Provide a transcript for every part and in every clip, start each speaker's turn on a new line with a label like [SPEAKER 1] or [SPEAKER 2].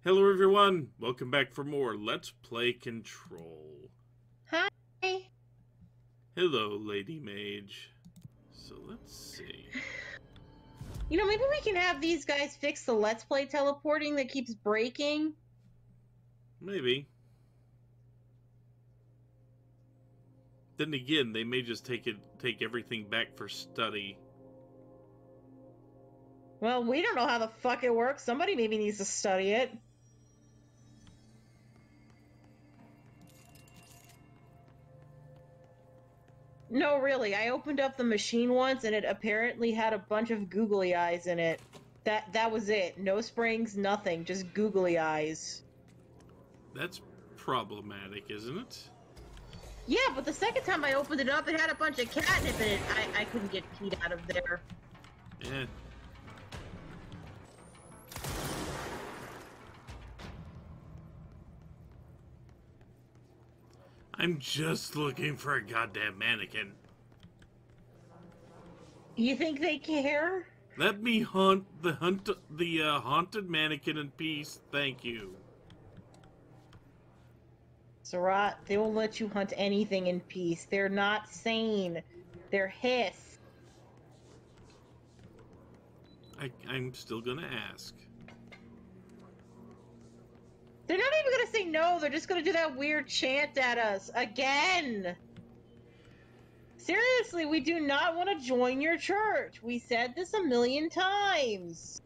[SPEAKER 1] Hello everyone, welcome back for more Let's Play Control.
[SPEAKER 2] Hi.
[SPEAKER 1] Hello, Lady Mage. So let's see.
[SPEAKER 2] Maybe we can have these guys fix the Let's Play teleporting that keeps breaking.
[SPEAKER 1] Maybe. Then again, they may just take everything back for study.
[SPEAKER 2] Well, we don't know how the fuck it works. Somebody maybe needs to study it. No, really. I opened up the machine once and it apparently had a bunch of googly eyes in it. That was it. No springs, nothing. Just googly eyes.
[SPEAKER 1] That's problematic, isn't it?
[SPEAKER 2] Yeah, but the second time I opened it up, it had a bunch of catnip in it. I couldn't get Pete out of there.
[SPEAKER 1] Eh. I'm just looking for a goddamn mannequin.
[SPEAKER 2] You think they care?
[SPEAKER 1] Let me hunt the haunted mannequin in peace, thank you.
[SPEAKER 2] Sarat, they will let you hunt anything in peace. They're not sane. They're hiss.
[SPEAKER 1] I'm still gonna ask.
[SPEAKER 2] They're not even gonna say no, they're just gonna do that weird chant at us. Again! Seriously, we do not want to join your church. We said this a million times.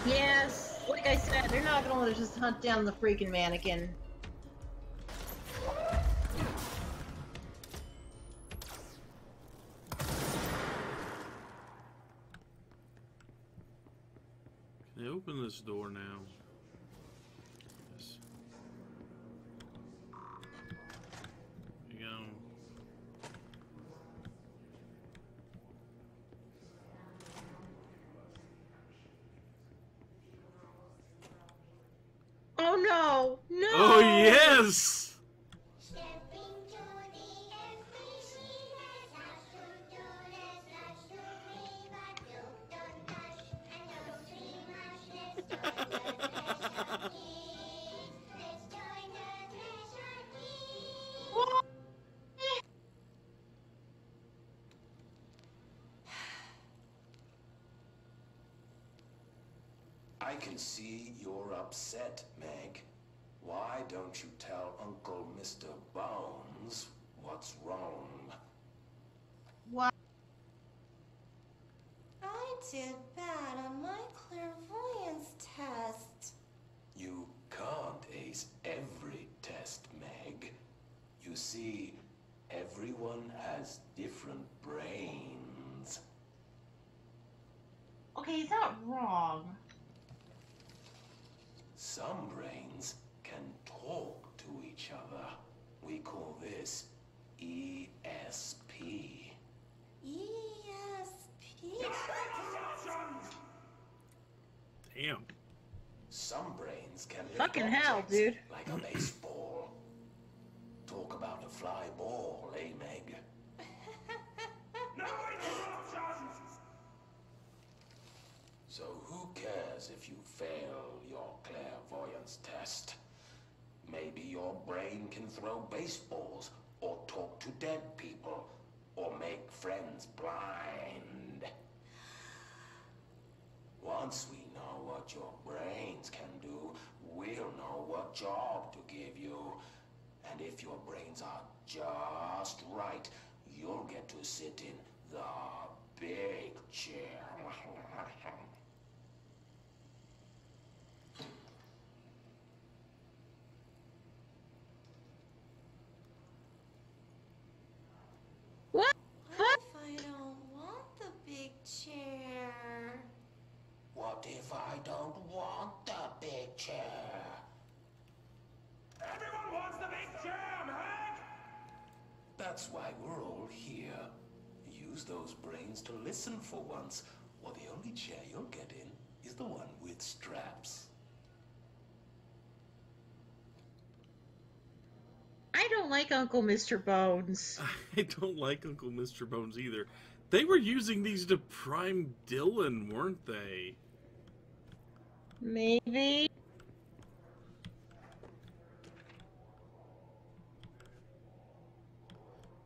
[SPEAKER 2] Yes, like I said, they're not gonna let us just hunt down the freaking mannequin.
[SPEAKER 1] Can I open this door now? Yes. There you go.
[SPEAKER 2] Oh no! No!
[SPEAKER 1] Oh yes!
[SPEAKER 3] I can see you're upset, Meg. Why don't you tell Uncle Mr. Bones what's wrong?
[SPEAKER 2] What?
[SPEAKER 4] I did bad on my clairvoyance test.
[SPEAKER 3] You can't ace every test, Meg. You see, everyone has different brains.
[SPEAKER 2] Okay, he's not wrong.
[SPEAKER 3] Some brains can talk to each other. We call this ESP.
[SPEAKER 4] ESP?
[SPEAKER 1] Damn.
[SPEAKER 3] Some brains can lift
[SPEAKER 2] Fucking hell,
[SPEAKER 3] objects
[SPEAKER 2] dude.
[SPEAKER 3] like a baseball. Talk about a fly ball, eh, Meg? No interruptions! So who cares if you fail your clairvoyance test? Maybe your brain can throw baseballs, or talk to dead people, or make friends blind. Once we know what your brains can do, we'll know what job to give you. And if your brains are just right, you'll get to sit in the big chair.
[SPEAKER 2] What?
[SPEAKER 4] What if I don't want the big chair?
[SPEAKER 3] What if I don't want the big chair? Everyone wants the big chair, Meg! That's why we're all here. Use those brains to listen for once, or the only chair you'll get in is the one with straps.
[SPEAKER 2] like Uncle Mr. Bones.
[SPEAKER 1] I don't like Uncle Mr. Bones either. They were using these to prime Dylan, weren't they?
[SPEAKER 2] Maybe.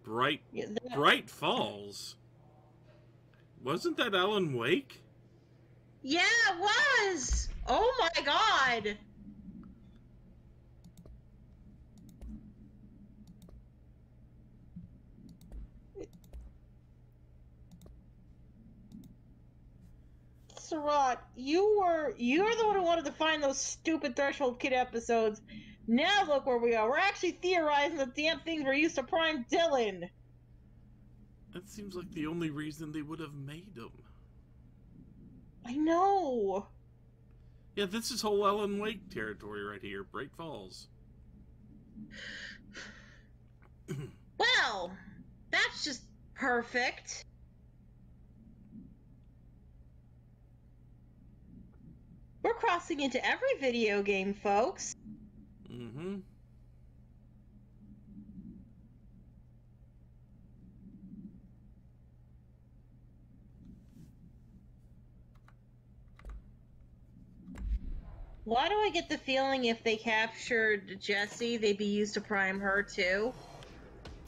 [SPEAKER 1] Bright Falls? Wasn't that Alan Wake?
[SPEAKER 2] Yeah, it was! Oh my god! Sarat, you're the one who wanted to find those stupid Threshold Kid episodes. Now look where we are. We're actually theorizing the damn things were used to prime Dylan.
[SPEAKER 1] That seems like the only reason they would have made them.
[SPEAKER 2] I know.
[SPEAKER 1] Yeah, this is whole Alan Wake territory right here. Bright Falls.
[SPEAKER 2] Well, that's just perfect. We're crossing into every video game, folks.
[SPEAKER 1] Mm-hmm.
[SPEAKER 2] Why do I get the feeling if they captured Jessie, they'd be used to prime her too?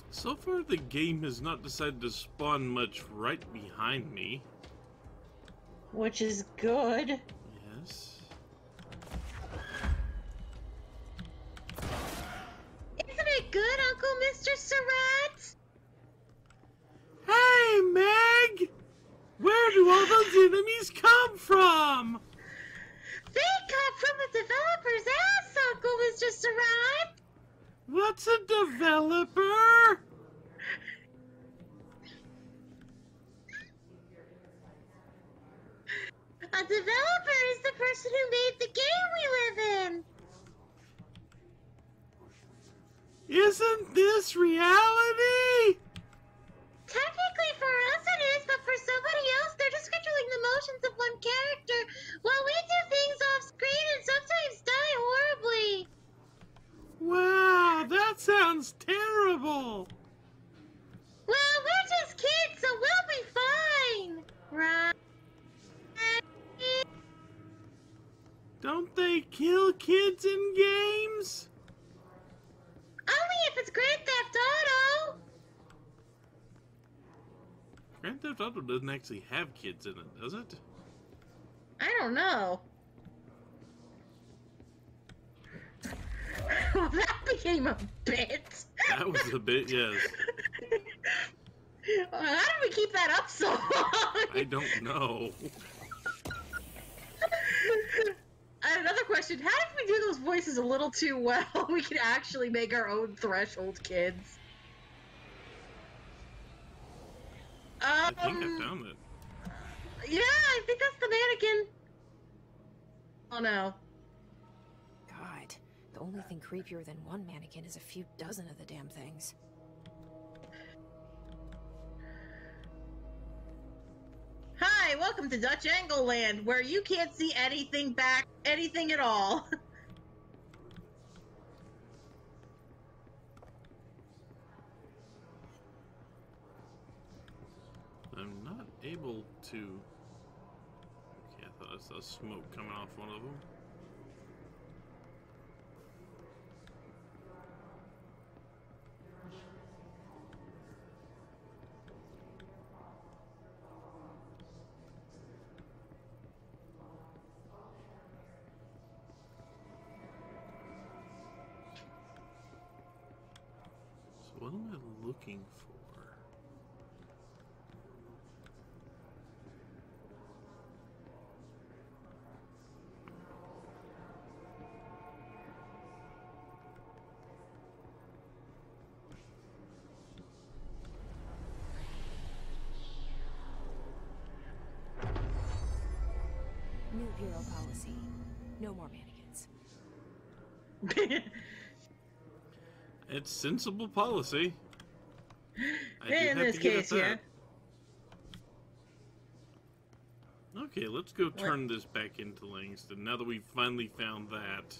[SPEAKER 1] So far, the game has not decided to spawn much right behind me.
[SPEAKER 2] Which is good.
[SPEAKER 1] Yes.
[SPEAKER 2] Isn't it good, Uncle Mr. Surratt?
[SPEAKER 1] Hey, Meg! Where do all those enemies come from?
[SPEAKER 2] They come from the developer's ass, Uncle Mr. Surratt!
[SPEAKER 1] What's a developer?
[SPEAKER 2] A developer is the person who made the game we live in!
[SPEAKER 1] Isn't this reality?
[SPEAKER 2] Technically for us it is, but for somebody else, they're just controlling the motions of one character, while we do things off screen and sometimes die horribly.
[SPEAKER 1] Wow, that sounds terrible.
[SPEAKER 2] Well, we're just kids, so we'll be fine. Right?
[SPEAKER 1] Don't they kill kids in games?
[SPEAKER 2] Only if it's Grand Theft Auto.
[SPEAKER 1] Grand Theft Auto doesn't actually have kids in it, does it?
[SPEAKER 2] I don't know. Well, that became a bit.
[SPEAKER 1] That was a bit, yes.
[SPEAKER 2] How did we keep that up so long?
[SPEAKER 1] I don't know.
[SPEAKER 2] And another question, how did we do those voices a little too well? We could actually make our own Threshold kids.
[SPEAKER 1] I think I found it.
[SPEAKER 2] Yeah, I think that's the mannequin. Oh no.
[SPEAKER 5] God, the only thing creepier than one mannequin is a few dozen of the damn things.
[SPEAKER 2] Hi, welcome to Dutch Angle Land, where you can't see anything anything at all.
[SPEAKER 1] I'm not able to... Okay, I thought I saw smoke coming off one of them. So what am I looking for?
[SPEAKER 5] New Bureau policy. No more mannequins.
[SPEAKER 1] It's sensible policy. I do
[SPEAKER 2] In
[SPEAKER 1] have
[SPEAKER 2] this
[SPEAKER 1] to give it
[SPEAKER 2] case, yeah.
[SPEAKER 1] that. Okay, let's go turn this back into Langston now that we've finally found that.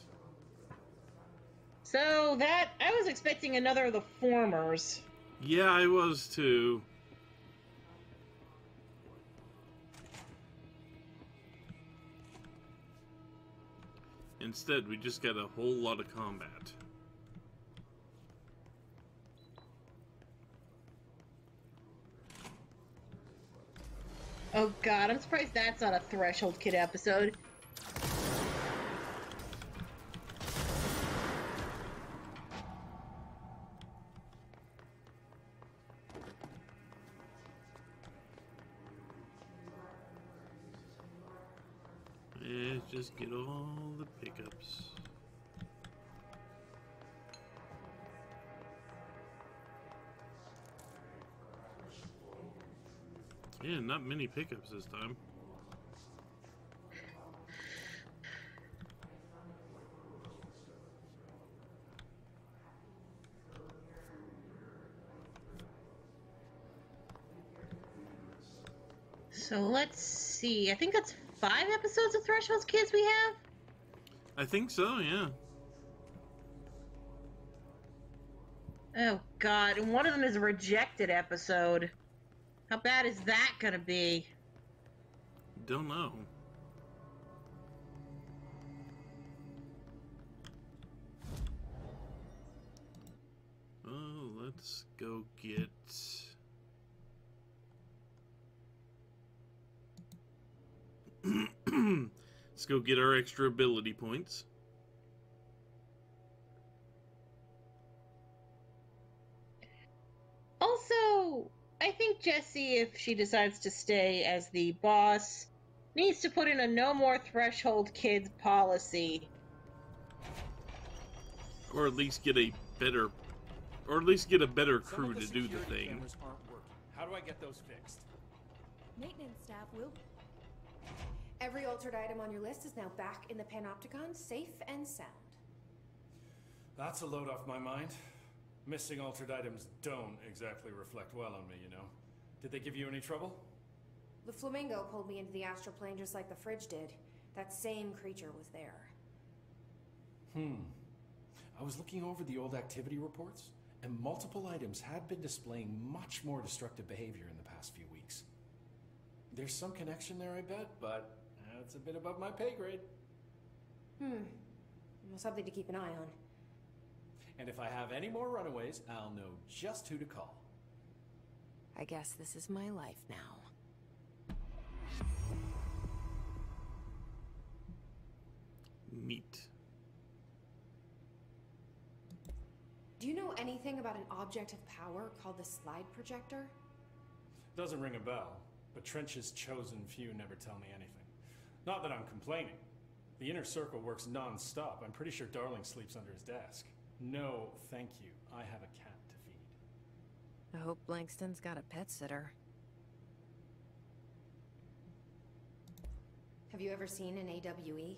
[SPEAKER 6] So that I was expecting another of the formers.
[SPEAKER 1] Yeah, I was too. Instead, we just got a whole lot of combat.
[SPEAKER 6] Oh god, I'm surprised that's not a Threshold Kid episode.
[SPEAKER 1] Yeah, just get all the pickups. Yeah, not many pickups this time.
[SPEAKER 6] So let's see. I think that's 5 episodes of Threshold Kids we have?
[SPEAKER 1] I think so, yeah.
[SPEAKER 6] Oh god, and one of them is a rejected episode. How bad is that gonna be?
[SPEAKER 1] Don't know. Oh, let's go get... Let's go get our extra ability points.
[SPEAKER 6] Also, I think Jessie, if she decides to stay as the boss, needs to put in a no more Threshold Kids policy.
[SPEAKER 1] Or at least get a better... Or at least get a better
[SPEAKER 7] Some
[SPEAKER 1] crew
[SPEAKER 7] of
[SPEAKER 1] to do the
[SPEAKER 7] security
[SPEAKER 1] thing.
[SPEAKER 7] cameras aren't working. How do I get those fixed?
[SPEAKER 8] Maintenance staff will. Every altered item on your list is now back in the Panopticon, safe and sound.
[SPEAKER 7] That's a load off my mind. Missing altered items don't exactly reflect well on me, you know. Did they give you any trouble?
[SPEAKER 8] The flamingo pulled me into the astral plane just like the fridge did. That same creature was there.
[SPEAKER 7] I was looking over the old activity reports, and multiple items had been displaying much more destructive behavior in the past few weeks. There's some connection there, I bet, but it's a bit above my pay grade.
[SPEAKER 8] Well, something to keep an eye on.
[SPEAKER 7] And if I have any more runaways, I'll know just who to call.
[SPEAKER 5] I guess this is my life now.
[SPEAKER 1] Neat.
[SPEAKER 8] Do you know anything about an object of power called the slide projector?
[SPEAKER 7] Doesn't ring a bell, but Trench's chosen few never tell me anything. Not that I'm complaining. The inner circle works non-stop. I'm pretty sure Darling sleeps under his desk. No, thank you. I have a cat to feed.
[SPEAKER 5] I hope Blankston's got a pet sitter.
[SPEAKER 8] Have you ever seen an AWE?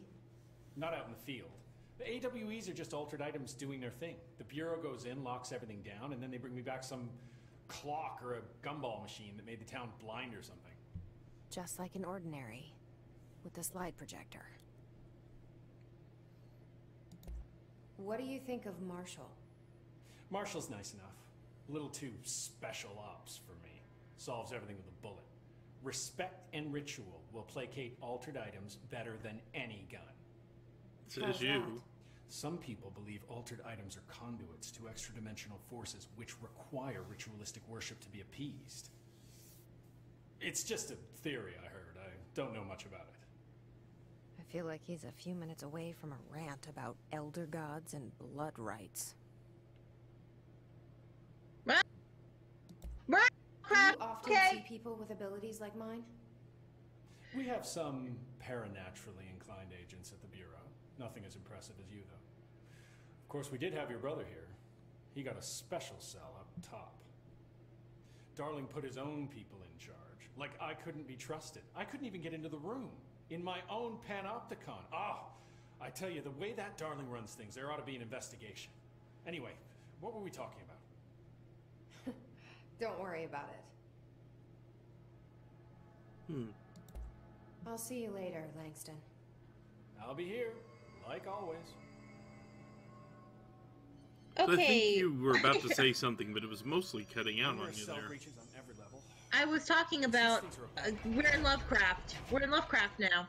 [SPEAKER 7] Not out in the field. The AWEs are just altered items doing their thing. The Bureau goes in, locks everything down, and then they bring me back some clock or a gumball machine that made the town blind or something.
[SPEAKER 5] Just like an ordinary, with the slide projector.
[SPEAKER 8] What do you think of Marshall?
[SPEAKER 7] Marshall's nice enough. A little too special ops for me. Solves everything with a bullet. Respect and ritual will placate altered items better than any gun.
[SPEAKER 1] Says
[SPEAKER 8] How's
[SPEAKER 1] you.
[SPEAKER 8] that?
[SPEAKER 7] Some people believe altered items are conduits to extra-dimensional forces which require ritualistic worship to be appeased. It's just a theory I heard. I don't know much about it.
[SPEAKER 5] I feel like he's a few minutes away from a rant about elder gods and blood rites.
[SPEAKER 8] Do you often see people with abilities like mine?
[SPEAKER 7] We have some paranaturally inclined agents at the Bureau. Nothing as impressive as you, though. Of course, we did have your brother here. He got a special cell up top. Darling put his own people in charge. Like I couldn't be trusted. I couldn't even get into the room. In my own Panopticon. I tell you, the way that Darling runs things, there ought to be an investigation. Anyway, what were we talking about?
[SPEAKER 8] Don't worry about it. I'll see you later, Langston.
[SPEAKER 7] I'll be here, like always.
[SPEAKER 1] So I think
[SPEAKER 6] Okay.
[SPEAKER 1] you were about to say something, but it was mostly cutting out
[SPEAKER 7] There
[SPEAKER 1] on
[SPEAKER 7] are
[SPEAKER 1] you
[SPEAKER 7] cell
[SPEAKER 1] there.
[SPEAKER 7] breaches on every level.
[SPEAKER 6] I was talking about we're in Lovecraft. We're in Lovecraft now.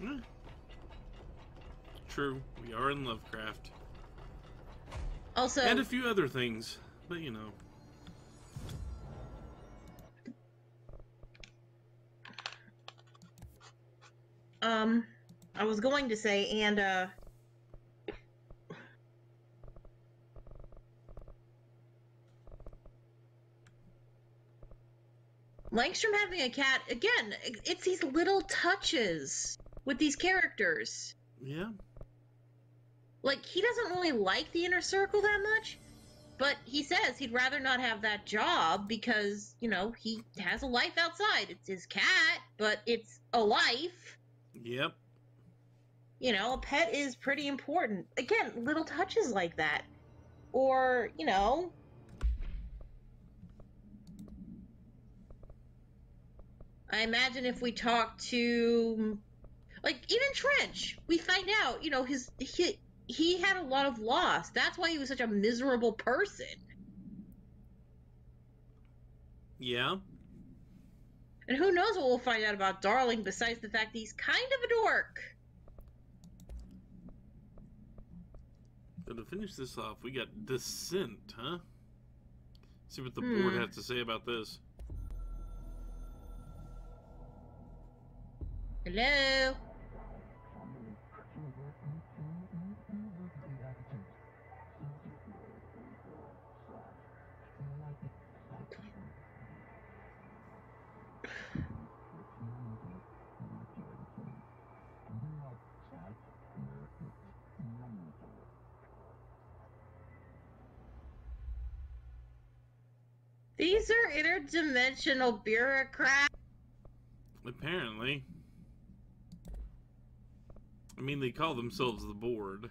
[SPEAKER 1] Hmm. True, we are in Lovecraft.
[SPEAKER 6] Also,
[SPEAKER 1] And a few other things, but you know.
[SPEAKER 6] I was going to say, and Langstrom having a cat, again, it's these little touches with these characters.
[SPEAKER 1] Yeah.
[SPEAKER 6] Like, he doesn't really like the inner circle that much, but he says he'd rather not have that job because, you know, he has a life outside. It's his cat, but it's a life.
[SPEAKER 1] Yep.
[SPEAKER 6] You know, a pet is pretty important. Again, little touches like that. Or, you know, I imagine if we talk to, like, even Trench, we find out, you know, he had a lot of loss. That's why he was such a miserable person.
[SPEAKER 1] Yeah.
[SPEAKER 6] And who knows what we'll find out about Darling besides the fact that he's kind of a dork.
[SPEAKER 1] So to finish this off, we got Descent, huh? See what the board has to say about this.
[SPEAKER 6] Hello? These are interdimensional bureaucrats.
[SPEAKER 1] Apparently. I mean, they call themselves the board.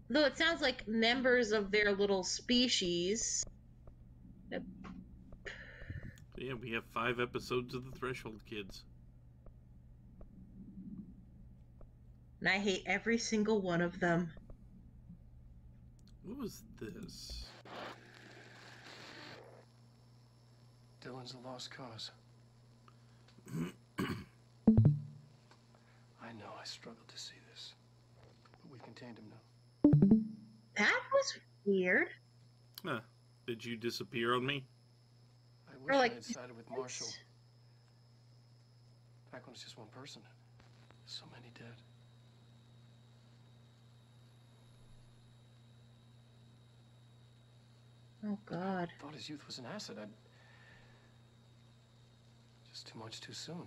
[SPEAKER 6] Though it sounds like members of their little species.
[SPEAKER 1] So yeah, we have 5 episodes of the Threshold Kids.
[SPEAKER 6] And I hate every single one of them.
[SPEAKER 1] What was this?
[SPEAKER 9] Dylan's a lost cause. I know I struggled to see this, but we contained him now.
[SPEAKER 6] That was weird.
[SPEAKER 1] Huh. Did you disappear on me?
[SPEAKER 9] I wish
[SPEAKER 6] like-
[SPEAKER 9] I had sided with Marshall. Back when it's just one person. So many dead.
[SPEAKER 6] Oh, God.
[SPEAKER 9] Thought his youth was an asset. Just too much too soon.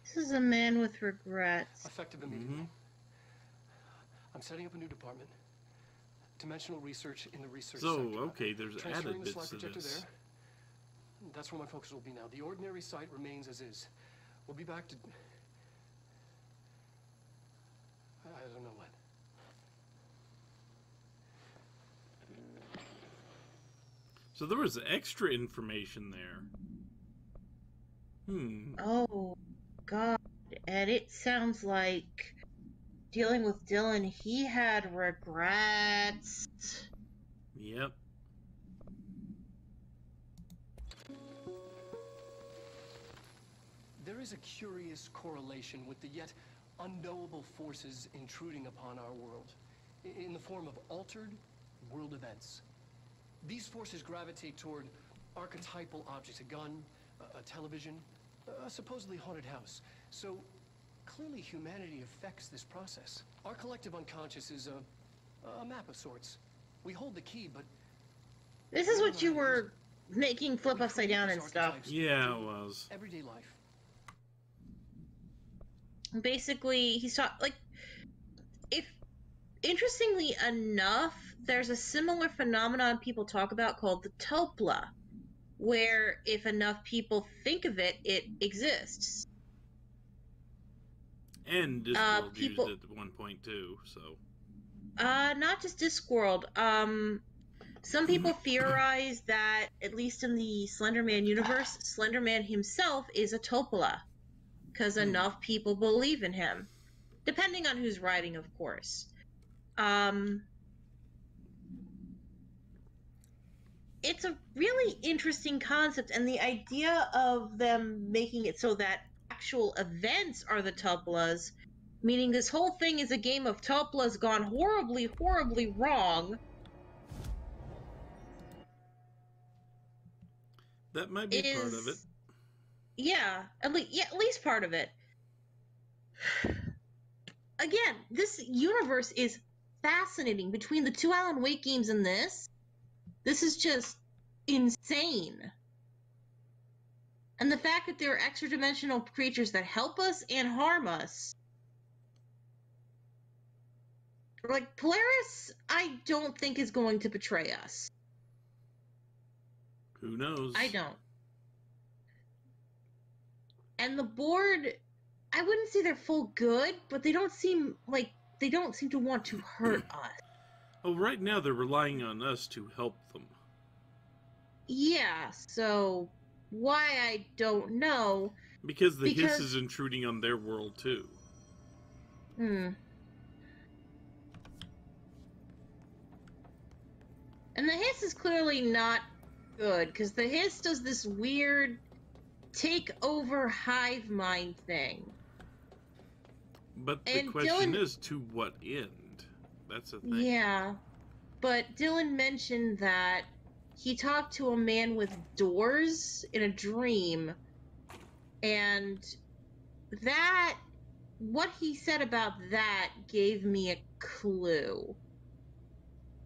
[SPEAKER 6] This is a man with regrets.
[SPEAKER 9] Effective immediately. I'm setting up a new department. Dimensional research in the research
[SPEAKER 1] So,
[SPEAKER 9] sector.
[SPEAKER 1] okay, there's
[SPEAKER 9] Transferring
[SPEAKER 1] added
[SPEAKER 9] the slide
[SPEAKER 1] bits to
[SPEAKER 9] projector
[SPEAKER 1] this.
[SPEAKER 9] there. That's where my focus will be now. The ordinary site remains as is. We'll be back to... I don't know when.
[SPEAKER 1] So there was extra information there.
[SPEAKER 6] Oh, God. And it sounds like dealing with Dylan, he had regrets.
[SPEAKER 1] Yep.
[SPEAKER 9] There is a curious correlation with the yet unknowable forces intruding upon our world, in the form of altered world events. These forces gravitate toward archetypal objects, a gun, a television, a supposedly haunted house. So clearly humanity affects this process. Our collective unconscious is a map of sorts. We hold the key, but...
[SPEAKER 6] This is what you were making flip upside down and stuff.
[SPEAKER 1] Yeah, it was.
[SPEAKER 9] Everyday life.
[SPEAKER 6] Basically, he's talking, like, if, interestingly enough, there's a similar phenomenon people talk about called the Topla, where if enough people think of it, it exists.
[SPEAKER 1] And Discworld
[SPEAKER 6] people-
[SPEAKER 1] used it at one point too, so.
[SPEAKER 6] Not just Discworld. Some people theorize that, at least in the Slenderman universe, Slenderman himself is a Topola, because enough people believe in him. Depending on who's writing, of course. It's a really interesting concept, and the idea of them making it so that actual events are the Topolas, meaning this whole thing is a game of Topolas gone horribly, horribly wrong.
[SPEAKER 1] That might be part of it.
[SPEAKER 6] Yeah, at least part of it. Again, this universe is fascinating. Between the two Alan Wake games and this is just insane. And the fact that there are extra-dimensional creatures that help us and harm us. Like, Polaris, I don't think is going to betray us.
[SPEAKER 1] Who knows?
[SPEAKER 6] I don't. And the board, I wouldn't say they're full good, but they don't seem to want to hurt us.
[SPEAKER 1] Oh, right now they're relying on us to help them.
[SPEAKER 6] Yeah, so why I don't know.
[SPEAKER 1] Because the Hiss is intruding on their world too.
[SPEAKER 6] And the Hiss is clearly not good, because the Hiss does this weird take over hive mind thing.
[SPEAKER 1] But the question is, to what end? That's the thing.
[SPEAKER 6] Yeah, but Dylan mentioned that he talked to a man with doors in a dream, and that, what he said about that gave me a clue.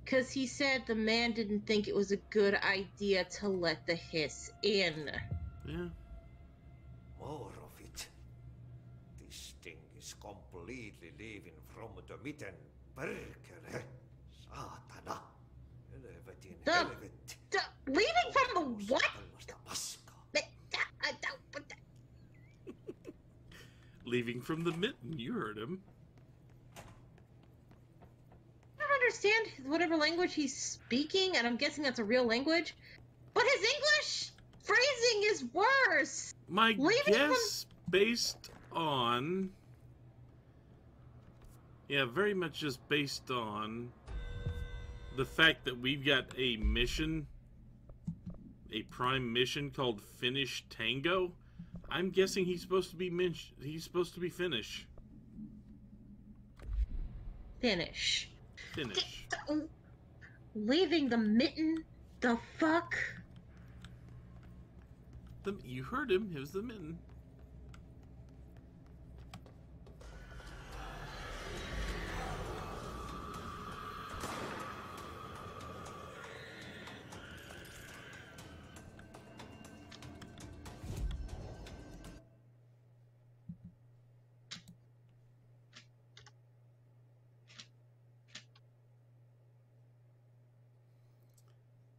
[SPEAKER 6] Because he said the man didn't think it was a good idea to let the Hiss in.
[SPEAKER 1] Yeah.
[SPEAKER 10] More of it. This thing is completely leaving from the mitten. Perkele. Saatana. Helvetin helvet.
[SPEAKER 6] Leaving from the what?
[SPEAKER 1] Leaving from the mitten, you heard him.
[SPEAKER 6] I don't understand whatever language he's speaking, and I'm guessing that's a real language. But his English phrasing is worse.
[SPEAKER 1] My guess, based on... Yeah, very much just based on the fact that we've got a mission, a prime mission called Finish Tango. I'm guessing he's supposed to be Finnish.
[SPEAKER 6] Finish.
[SPEAKER 1] Finish.
[SPEAKER 6] Leaving the mitten? The fuck?
[SPEAKER 1] You heard him. It was the mitten.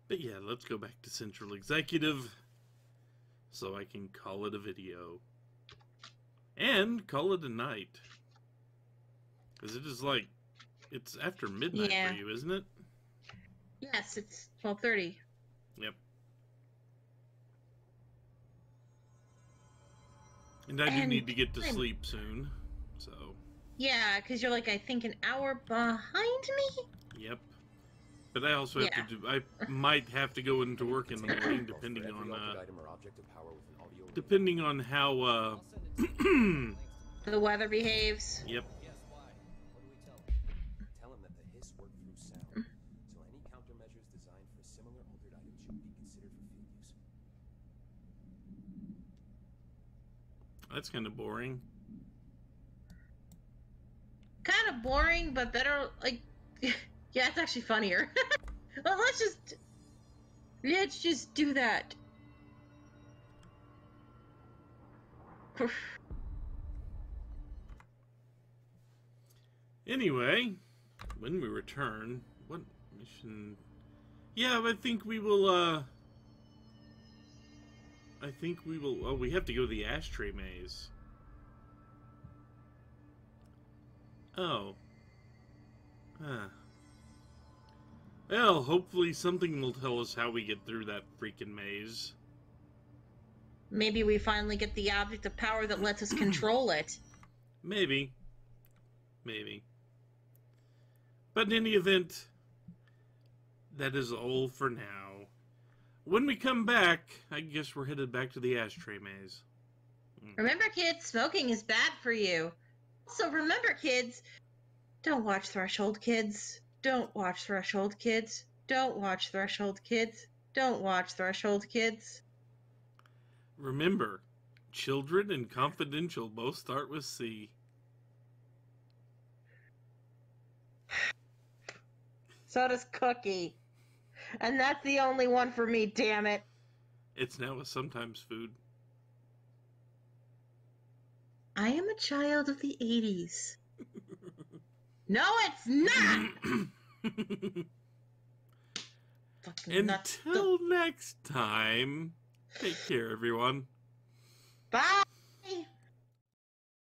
[SPEAKER 1] But yeah, let's go back to Central Executive so I can call it a video. And call it a night. Because it is like, it's after midnight for you, isn't it?
[SPEAKER 6] Yes, it's 12:30.
[SPEAKER 1] Yep. And I do need to get to sleep soon, so...
[SPEAKER 6] Yeah, because you're like, I think, an hour behind me?
[SPEAKER 1] Yep. But I also have to do... I might have to go into work in the morning, depending on... depending on how,
[SPEAKER 6] the weather behaves.
[SPEAKER 1] Yep.
[SPEAKER 11] Tell him that the Hiss work through sound, so any countermeasures designed for similar altered items should be considered for field use.
[SPEAKER 1] That's kind of boring.
[SPEAKER 6] Kind of boring, but better, like... Yeah, it's actually funnier. Well, let's just do that.
[SPEAKER 1] Anyway, when we return, what mission? Yeah, I think we will, I think we will... Oh, we have to go to the ashtray maze. Oh. Huh. Well, hopefully something will tell us how we get through that freaking maze.
[SPEAKER 6] Maybe we finally get the object of power that lets us control it.
[SPEAKER 1] Maybe. Maybe. But in any event, that is all for now. When we come back, I guess we're headed back to the ashtray maze.
[SPEAKER 6] Remember, kids, smoking is bad for you. So remember, kids, don't watch Threshold, kids. Don't watch Threshold, kids. Don't watch Threshold, kids. Don't watch Threshold, kids.
[SPEAKER 1] Remember, children and confidential both start with C.
[SPEAKER 6] So does Cookie. And that's the only one for me, damn it.
[SPEAKER 1] It's now a sometimes food.
[SPEAKER 6] I am a child of the 80s. No, it's not!
[SPEAKER 1] Until next time, take care, everyone.
[SPEAKER 6] Bye!